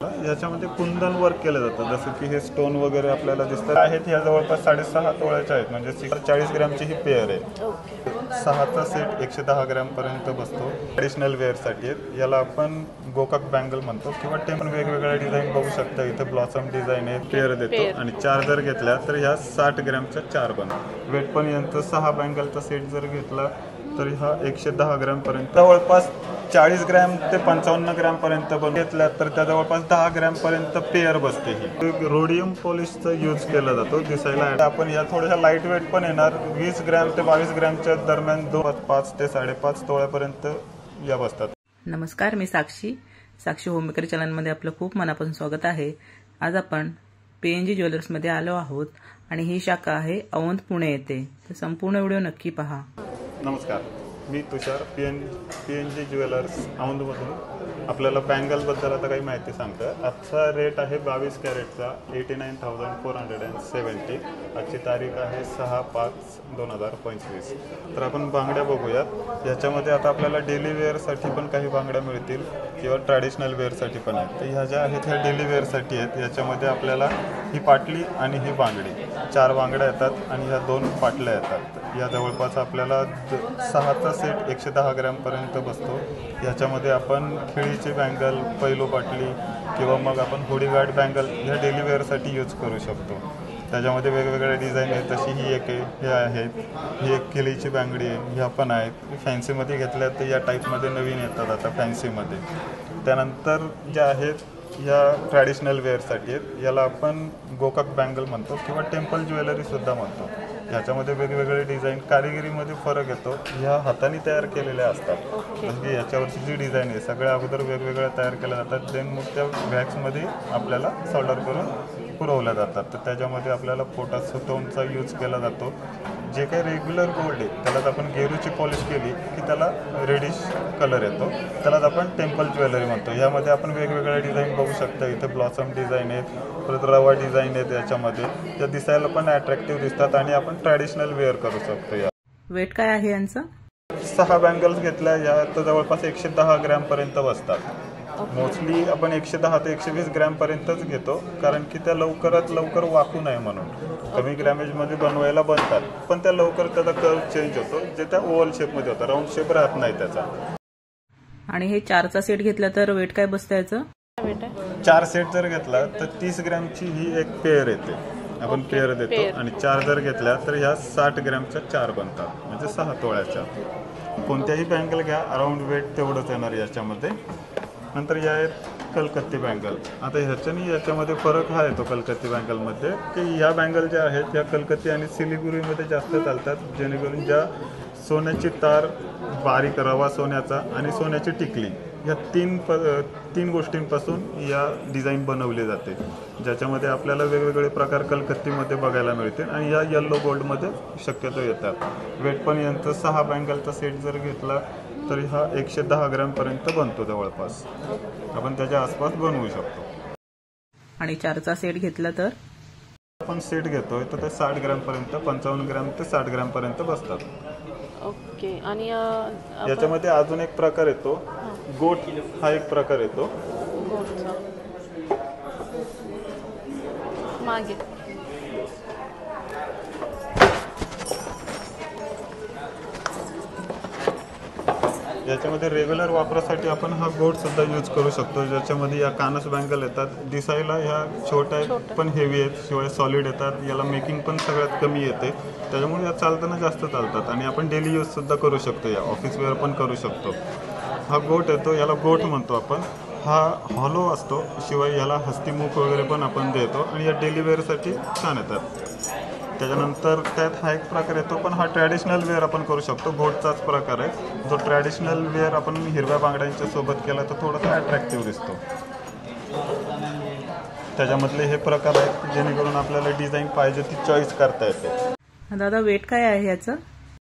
याच्यामध्ये कुंदन वर्क केलं जातं, जसं की हे स्टोन वगैरे आपल्याला दिसतात आहेत. ह्या जवळपास 6.5 तोळ्याच्या आहेत, म्हणजे 40 ग्रॅमची ही पेअर आहे. 6चा सेट 110 ग्रॅमपर्यंत बसतो. ट्रेडिशनल वेअरसाठी आहेत. याला आपण गोकाक बँगल म्हणतो किंवा टेम्पल. वेगवेगळ्या डिझाईन बघू शकता. इथे ब्लॉसम डिझाईन आहे, पेअर देतो आणि 4 जर घेतल्या तर ह्या 60 ग्रॅमच्या 4 बनतात. वेट पण यांचं 6 बँगलचा सेट जर घेतला तर हा 110 ग्रॅमपर्यंत, जवळपास 40 ग्रॅम ते 55 ग्रॅमपर्यंत घेतल्या तर त्या जवळपास 10 ग्रॅमपर्यंत पेअर बसते. ही रोडियम पॉलिशचा यूज केला जातो दिसायला. आपण या थोड्याशा लाईट वेट पण येणार. 20 ग्रॅम ते 22 ग्रॅमच्या दरम्यान 5 ते 5.5 तोळ्यापर्यंत या बसतात. नमस्कार, मी साक्षी होममेकर चॅनलमध्ये आपलं खूप मनापासून स्वागत आहे. आज आपण PNG ज्वेलर्समध्ये आलो आहोत आणि ही शाखा आहे अवंत पुणे येथे. तर संपूर्ण व्हिडिओ नक्की पहा. नमस्कार, मी तुषार, PNG ज्वेलर्स औंधमधून आपल्याला बँगलबद्दल आता काही माहिती सांगतं. आजचा रेट आहे 22 कॅरेटचा 89,470. आजची तारीख आहे 6/5/2025. तर आपण बांगड्या बघूयात. याच्यामध्ये आता आपल्याला डेली वेअरसाठी पण काही बांगड्या मिळतील किंवा ट्रॅडिशनल वेअरसाठी पण आहेत. तर ह्या ज्या आहेत ह्या डेली वेअरसाठी आहेत. याच्यामध्ये आपल्याला ही पाटली आणि ही बांगडी 4 बांगड्या येतात आणि ह्या 2 पाटल्या येतात. या जवळपास आपल्याला 6चा सेट 110 ग्रॅमपर्यंत बसतो. याच्यामध्ये आपण खिळीची बँगल, पैलू पाटली किंवा मग आपण हुडीगार्ड बँगल ह्या डेली वेअरसाठी यूज करू शकतो. त्याच्यामध्ये वेगवेगळ्या डिझाईन आहेत. तशी ही एक आहे, हे आहेत, ही एक खिळीची बांगडी आहे, ह्या पण आहेत. फॅन्सीमध्ये घेतल्या तर या टाईपमध्ये नवीन येतात आता फॅन्सीमध्ये. त्यानंतर ज्या आहेत ह्या ट्रॅडिशनल वेअरसाठी आहेत. याला आपण गोकाक बँगल म्हणतो किंवा टेम्पल ज्वेलरीसुद्धा म्हणतो. ह्याच्यामध्ये वेगवेगळे डिझाईन, कारिगिरीमध्ये फरक येतो. ह्या हाताने तयार केलेल्या असतात. जसं की याच्यावरची जी डिझाईन आहे सगळ्या अगोदर वेगवेगळ्या तयार केल्या जातात. देन मग त्या वॅक्समध्ये आपल्याला सॉल्डर करून पुरवल्या जातात. तर त्याच्यामध्ये आपल्याला पोटास स्टोनचा यूज केला जातो. जे काही रेग्युलर गोल्ड आहे त्यालाच आपण गेरूची पॉलिश केली की त्याला रेडिश कलर येतो. त्यालाच आपण टेम्पल ज्वेलरी म्हणतो. यामध्ये आपण वेगवेगळ्या डिझाईन बघू शकता. इथे ब्लॉसम डिझाईन आहेत, परत रवा डिझाईन आहेत. याच्यामध्ये त्या दिसायला पण अट्रॅक्टिव्ह दिसतात आणि आपण ट्रॅडिशनल वेअर करू शकतो. या वेट काय आहे यांचं? 6 बँगल्स घेतल्या या तर जवळपास 110 ग्रॅमपर्यंत बसतात. मोस्टली आपण 110 ते 120 ग्रॅमपर्यंतच घेतो, कारण की त्या लवकरात लवकर वाकू नये म्हणून. कमी ग्रॅमेजमध्ये बनवायला बनतात पण त्या लवकर त्याचा कर्व चेंज होतो, जे त्या ओव्हल शेपमध्ये होतं, राऊंड शेप राहत नाही त्याचा. आणि हे 4चा सेट घेतला तर वेट काय बसतं याचं? 4 सेट जर घेतला तर 30 ग्रॅमची ही एक पेअर येते. आपण पेअर देतो आणि 4 जर घेतल्या तर ह्या 60 ग्रॅमच्या 4 बनतात, म्हणजे 6 तोळ्याच्या. कोणत्याही बँगल घ्या, अराउंड वेट तेवढंच येणार याच्यामध्ये. नंतर या आहेत कलकत्ती बँगल. आता ह्याच्यानी याच्यामध्ये फरक हा येतो कलकत्ती बँगलमध्ये, की ह्या बँगल ज्या आहेत ह्या कलकत्ती आणि सिलिगुरीमध्ये जास्त चालतात, जेणेकरून ज्या सोन्याची तार, बारीक रवा सोन्याचा आणि सोन्याची टिकली या 3 गोष्टींपासून या डिझाईन बनवली जाते, ज्याच्यामध्ये आपल्याला वेगवेगळे प्रकार कलकत्तीमध्ये बघायला मिळतील आणि या येल्लो गोल्डमध्ये शक्यतो येतात. वेट पण यांचं 6 बँगलचा सेट जर घेतला तर हा 110 ग्रॅमपर्यंत बनतो जवळपास. आपण त्याच्या आसपास बनवू शकतो. आणि 4चा सेट घेतला तर आपण सेट घेतोय तर ते 60 ग्रॅमपर्यंत, 55 ग्रॅम ते 60 ग्रॅमपर्यंत बसतात. ओके. आणि याच्यामध्ये अजून एक प्रकार येतो, गोट हा एक प्रकार येतो. मागे याच्यामध्ये रेग्युलर वापरासाठी आपण हा गोट सुद्धा यूज करू शकतो, ज्याच्यामध्ये या कानस बँगल येतात. दिसायला ह्या छोट्या आहेत पण हेवी आहेत, शिवाय सॉलिड येतात. याला मेकिंग पण सगळ्यात कमी येते, त्याच्यामुळे या चालताना जास्त चालतात आणि आपण डेली यूज सुद्धा करू शकतो. या ऑफिस वेअर पण करू शकतो. हा गोट येतो, याला गोट म्हणतो आपण. हा हॉलो असतो, शिवाय याला हस्तीमुख वगैरे पण आपण देतो आणि या डेली वेअरसाठी छान येतात. त्याच्यानंतर त्यात हा एक प्रकार येतो, पण हा ट्रॅडिशनल वेअर आपण करू शकतो. गोटचाच प्रकार आहे, जो ट्रॅडिशनल वेअर आपण हिरव्या बांगड्यांच्या सोबत केला तर थोडासा अट्रॅक्टिव्ह दिसतो. त्याच्यामधले हे प्रकार आहेत जेणेकरून आपल्याला डिझाईन पाहिजे ती चॉईस करता येते. दादा, वेट काय आहे याचं?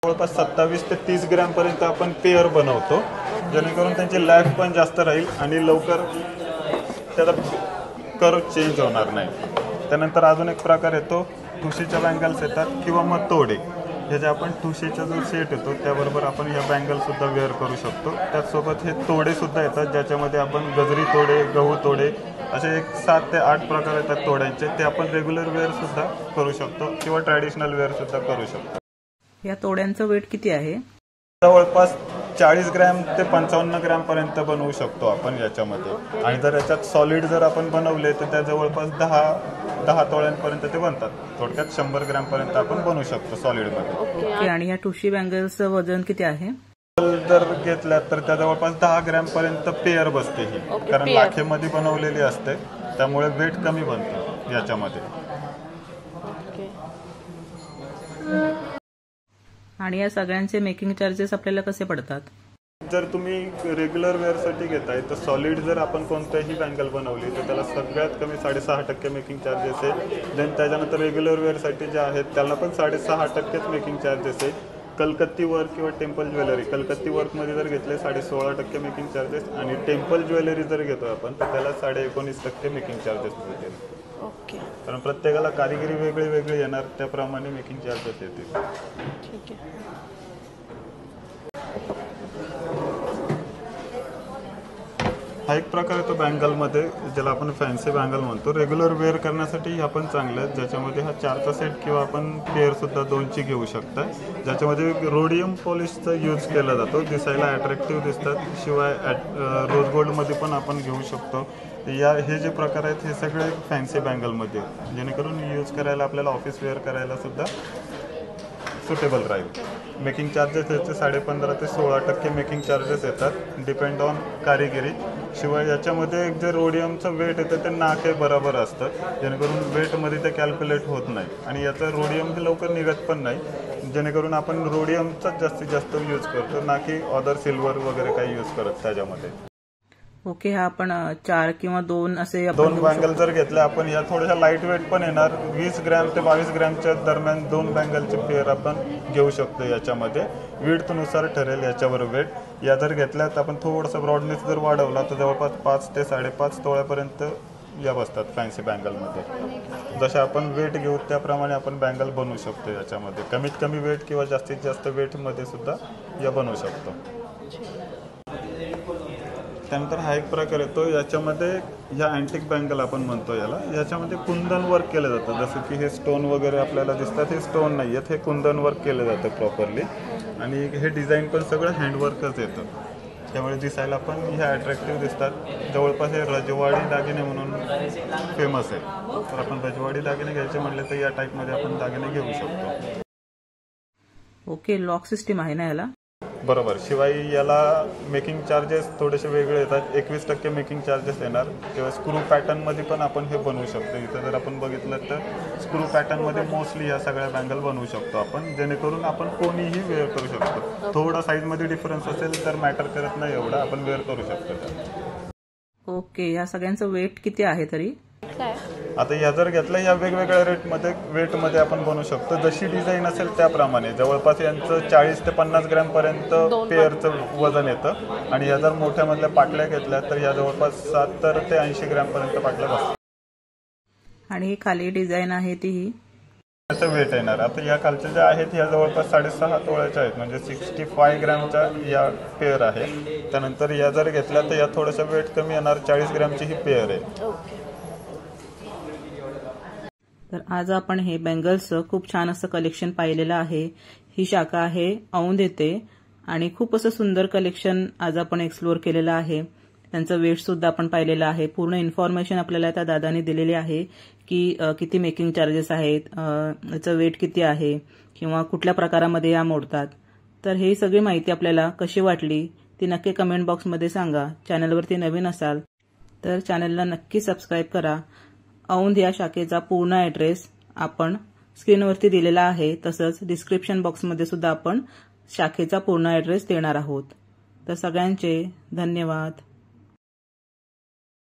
जवळपास 27 ते 30 ग्रॅमपर्यंत आपण पेअर बनवतो, जेणेकरून त्यांची लाईफ पण जास्त राहील आणि लवकर त्याचा कर्व चेंज होणार नाही. त्यानंतर अजून एक प्रकार येतो, ठुशीच्या बँगल्स येतात किंवा मग तोडे. ह्याच्या आपण ठुशीचा जो सेट येतो त्याबरोबर आपण ह्या बँगल सुद्धा वेअर करू शकतो. त्याचसोबत हे तोडे सुद्धा येतात ज्याच्यामध्ये आपण गजरी तोडे, गहू तोडे असे एक 7 ते 8 प्रकार येतात तोड्यांचे. ते आपण रेग्युलर वेअर सुद्धा करू शकतो किंवा ट्रॅडिशनल वेअर सुद्धा करू शकतो. या तोड्यांचं वेट किती आहे? जवळपास 40 ग्रॅम ते 55 ग्रॅम पर्यंत बनवू शकतो आपण याच्यामध्ये. आणि जर याच्यात सॉलिड जर आपण बनवले तर त्या जवळपास 10 तोळ्यांपर्यंत ते बनतात. थोडक्यात 100 ग्रॅम पर्यंत आपण बनवू शकतो सॉलिडमध्ये. ओके. आणि या ठुशी बँगल्सचं वजन किती आहे? जर घेतल्या तर त्या जवळपास 10 ग्रॅम पर्यंत पेअर बसते ही, कारण लाखेमध्ये बनवलेली असते त्यामुळे वेट कमी बनतं याच्यामध्ये. आणि या सगळ्यांचे मेकिंग चार्जेस आपल्याला कसे पडतात? जर तुम्ही रेग्युलर वेअरसाठी घेताय तर सॉलिड जर आपण कोणत्याही बँगल बनवली तर त्याला सगळ्यात कमी 6.5% मेकिंग चार्जेस आहे. देन त्याच्यानंतर रेग्युलर वेअरसाठी जे आहेत त्याला पण 6.5%च मेकिंग चार्जेस आहे. कलकत्ती वर्क किंवा टेम्पल ज्वेलरी, कलकत्ती वर्कमध्ये जर घेतले 16.5% मेकिंग चार्जेस आणि टेम्पल ज्वेलरी जर घेतो आपण तर त्याला 19.5% मेकिंग चार्जेस मिळतील. ओके. कारण प्रत्येकाला कारिगिरी वेगळी वेगळी येणार त्याप्रमाणे मेकिंग चार्जेस येतील. ठीक आहे. हा एक प्रकार येतो बँगलमध्ये ज्याला आपण फॅन्सी बँगल म्हणतो. रेग्युलर वेअर करण्यासाठी आपण चांगलं आहे, ज्याच्यामध्ये हा 4चा सेट किंवा आपण पेअर सुद्धा 2ची घेऊ शकता. ज्याच्यामध्ये रोडियम पॉलिशचा यूज केला जातो, दिसायला अट्रॅक्टिव्ह दिसतात. शिवाय रोज गोल्डमध्ये पण आपण घेऊ शकतो. हे जे प्रकार आहेत हे सगळे फॅन्सी बँगलमध्ये, जेणेकरून यूज करायला आपल्याला ऑफिस वेअर करायला सुद्धा सुटेबल राहील. मेकिंग चार्जेस याचे 15.5 ते 16% मेकिंग चार्जेस येतात, डिपेंड ऑन कारिगिरी. शिवाय याच्यामध्ये जे रोडियमचं वेट येतं ते नाके बरोबर असतं, जेणेकरून वेटमध्ये ते कॅल्क्युलेट होत नाही. आणि याचं रोडियम लवकर निघत पण नाही, जेणेकरून आपण रोडियमचाच जास्तीत जास्त यूज करतो, ना की अदर सिल्वर वगैरे काही यूज करत त्याच्यामध्ये. ओके. हा आपण 4 किंवा 2 असे 2 बँगल जर घेतल्या आपण, या थोड्याशा लाईट वेट पण येणार. 20 ग्रॅम ते 22 ग्रॅमच्या दरम्यान 2 बँगलचे पेअर आपण घेऊ शकतो. याच्यामध्ये विड्थनुसार ठरेल याच्यावर वेट. या जर घेतल्यात आपण थोडंसं ब्रॉडनेस जर वाढवला तर जवळपास 5 ते 5.5 तोळ्यापर्यंत या बसतात फॅन्सी बँगलमध्ये. जसे आपण वेट घेऊ त्याप्रमाणे आपण बँगल बनवू शकतो. याच्यामध्ये कमीत कमी वेट किंवा जास्तीत जास्त वेटमध्ये सुद्धा या बनवू शकतो. त्यानंतर हा एक प्रकार येतो, याच्यामध्ये ह्या अँटिक बँगल आपण म्हणतो याला. याच्यामध्ये कुंदन वर्क केलं जातं, जसं की हे स्टोन वगैरे आपल्याला दिसतात, हे स्टोन नाही आहेत, हे कुंदन वर्क केलं जातं प्रॉपरली. आणि हे डिझाईन पण सगळं हँडवर्कच येतं, त्यामुळे दिसायला पण हे अट्रॅक्टिव्ह दिसतात. जवळपास हे रजवाडी दागिने म्हणून फेमस आहे. तर आपण रजवाडी दागिने घ्यायचे म्हटले तर या टाईपमध्ये आपण दागिने घेऊ शकतो. ओके. लॉक सिस्टीम आहे ना याला? बरोबर. शिवाय याला मेकिंग चार्जेस थोडेसे वेगळे येतात. 21% मेकिंग चार्जेस येणार. किंवा स्क्रू पॅटर्नमध्ये पण आपण हे बनवू शकतो. इथं जर आपण बघितलं तर स्क्रू पॅटर्नमध्ये मोस्टली या सगळ्या बँगल बनवू शकतो आपण, जेणेकरून आपण कोणीही वेअर करू शकतो. थोडा साईजमध्ये डिफरन्स असेल तर मॅटर करत नाही एवढा, आपण वेअर करू शकतो. ओके. या सगळ्यांचं वेट किती आहे तरी? आता या जर घेतल्या या वेगवेगळ्या वेटमध्ये आपण बनवू शकतो. जशी डिझाईन असेल त्याप्रमाणे. जवळपास यांचं 40 ते 50 ग्रॅम पर्यंत पेअरचं वजन येतं. आणि या जर मोठ्यामधल्या पाटल्या घेतल्या तर या जवळपास 70 ते 80 ग्रॅम पर्यंत पाटल्या बसतात. आणि ही खाली डिझाईन आहे ती त्याचं वेट येणार. आता या खालच्या ज्या आहेत या जवळपास 6.5 तोळ्याच्या आहेत, म्हणजे 65 ग्रॅमच्या या पेअर आहे. त्यानंतर या जर घेतल्या तर या थोडंसं वेट कमी येणार, 40 ग्रॅमची ही पेअर आहे. तर आज आपण हे बँगल्सचं खूप छान असं कलेक्शन पाहिलेलं आहे. ही शाखा आहे औंध येथे आणि खूप असं सुंदर कलेक्शन आज आपण एक्सप्लोअर केलेलं आहे. त्यांचं वेट सुद्धा आपण पाहिलेलं आहे. पूर्ण इन्फॉर्मेशन आपल्याला त्या दादाने दिलेली आहे की किती मेकिंग चार्जेस आहेत, याचं वेट किती आहे किंवा कुठल्या प्रकारामध्ये या मोडतात. तर ही सगळी माहिती आपल्याला कशी वाटली ती नक्की कमेंट बॉक्समध्ये सांगा. चॅनलवरती नवीन असाल तर चॅनलला नक्की सबस्क्राईब करा. औंध या शाखेचा पूर्ण ॲड्रेस आपण स्क्रीनवरती दिलेला आहे. तसंच डिस्क्रिप्शन बॉक्समध्ये सुद्धा आपण शाखेचा पूर्ण ॲड्रेस देणार आहोत. तर सगळ्यांचे धन्यवाद.